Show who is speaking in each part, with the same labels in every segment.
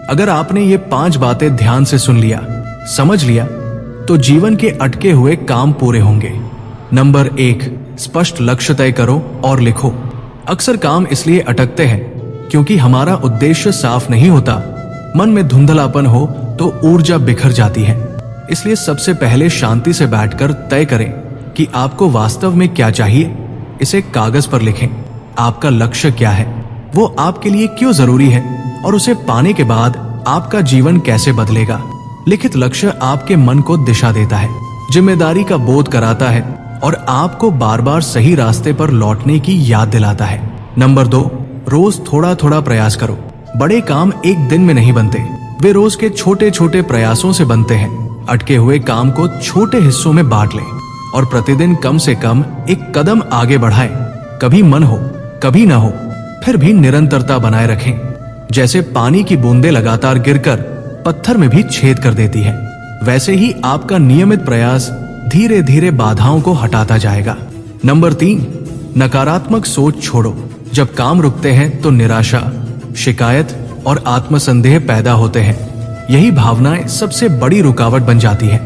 Speaker 1: अगर आपने ये 5 बातें ध्यान से सुन लिया, समझ लिया, तो जीवन के अटके हुए काम पूरे होंगे। नंबर 1, स्पष्ट लक्ष्य तय करो और लिखो। अक्सर काम इसलिए अटकते हैं क्योंकि हमारा उद्देश्य साफ नहीं होता। मन में धुंधलापन हो तो ऊर्जा बिखर जाती है। इसलिए सबसे पहले शांति से बैठकर तय करें कि आपको वास्तव में क्या चाहिए। इसे कागज पर लिखें। आपका लक्ष्य क्या है, वो आपके लिए क्यों जरूरी है और उसे पाने के बाद आपका जीवन कैसे बदलेगा। लिखित लक्ष्य आपके मन को दिशा देता है, जिम्मेदारी का बोध कराता है और आपको बार बार सही रास्ते पर लौटने की याद दिलाता है। नंबर 2, रोज थोड़ा थोड़ा प्रयास करो। बड़े काम एक दिन में नहीं बनते, वे रोज के छोटे छोटे प्रयासों से बनते हैं। अटके हुए काम को छोटे हिस्सों में बांट लें और प्रतिदिन कम से कम एक कदम आगे बढ़ाएं। कभी मन हो, कभी ना हो, फिर भी निरंतरता बनाए रखें। जैसे पानी की बूंदें लगातार गिरकर पत्थर में भी छेद कर देती है, वैसे ही आपका नियमित प्रयास धीरे धीरे बाधाओं को हटाता जाएगा। नंबर 3, नकारात्मक सोच छोड़ो। जब काम रुकते हैं तो निराशा, शिकायत और आत्मसंदेह पैदा होते हैं। यही भावनाएं सबसे बड़ी रुकावट बन जाती है।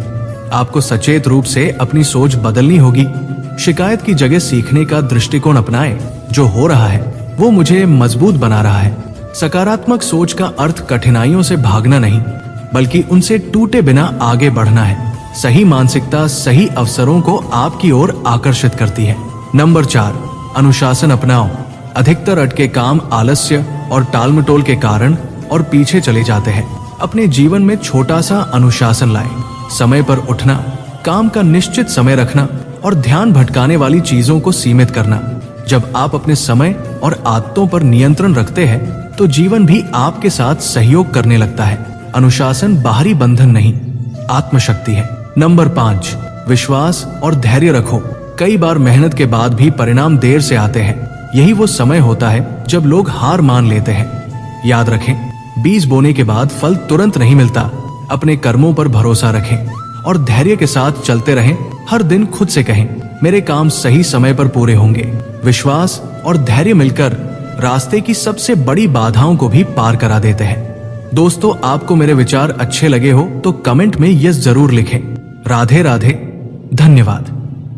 Speaker 1: आपको सचेत रूप से अपनी सोच बदलनी होगी। शिकायत की जगह सीखने का दृष्टिकोण अपनाएं। जो हो रहा है वो मुझे मजबूत बना रहा है। सकारात्मक सोच का अर्थ कठिनाइयों से भागना नहीं, बल्कि उनसे टूटे बिना आगे बढ़ना है। सही मानसिकता सही अवसरों को आपकी ओर आकर्षित करती है। नंबर 4, अनुशासन अपनाओ। अधिकतर अटके काम आलस्य और टालमटोल के कारण और पीछे चले जाते हैं। अपने जीवन में छोटा सा अनुशासन लाएं। समय पर उठना, काम का निश्चित समय रखना और ध्यान भटकाने वाली चीजों को सीमित करना। जब आप अपने समय और आदतों पर नियंत्रण रखते हैं तो जीवन भी आपके साथ सहयोग करने लगता है। अनुशासन बाहरी बंधन नहीं, आत्मशक्ति है। नंबर 5, विश्वास और धैर्य रखो। कई बार मेहनत के बाद भी परिणाम देर से आते हैं। यही वो समय होता है जब लोग हार मान लेते हैं। याद रखें, बीज बोने के बाद फल तुरंत नहीं मिलता। अपने कर्मों पर भरोसा रखें और धैर्य के साथ चलते रहें। हर दिन खुद से कहें, मेरे काम सही समय पर पूरे होंगे। विश्वास और धैर्य मिलकर रास्ते की सबसे बड़ी बाधाओं को भी पार करा देते हैं। दोस्तों, आपको मेरे विचार अच्छे लगे हो तो कमेंट में यस जरूर लिखें। राधे राधे, धन्यवाद।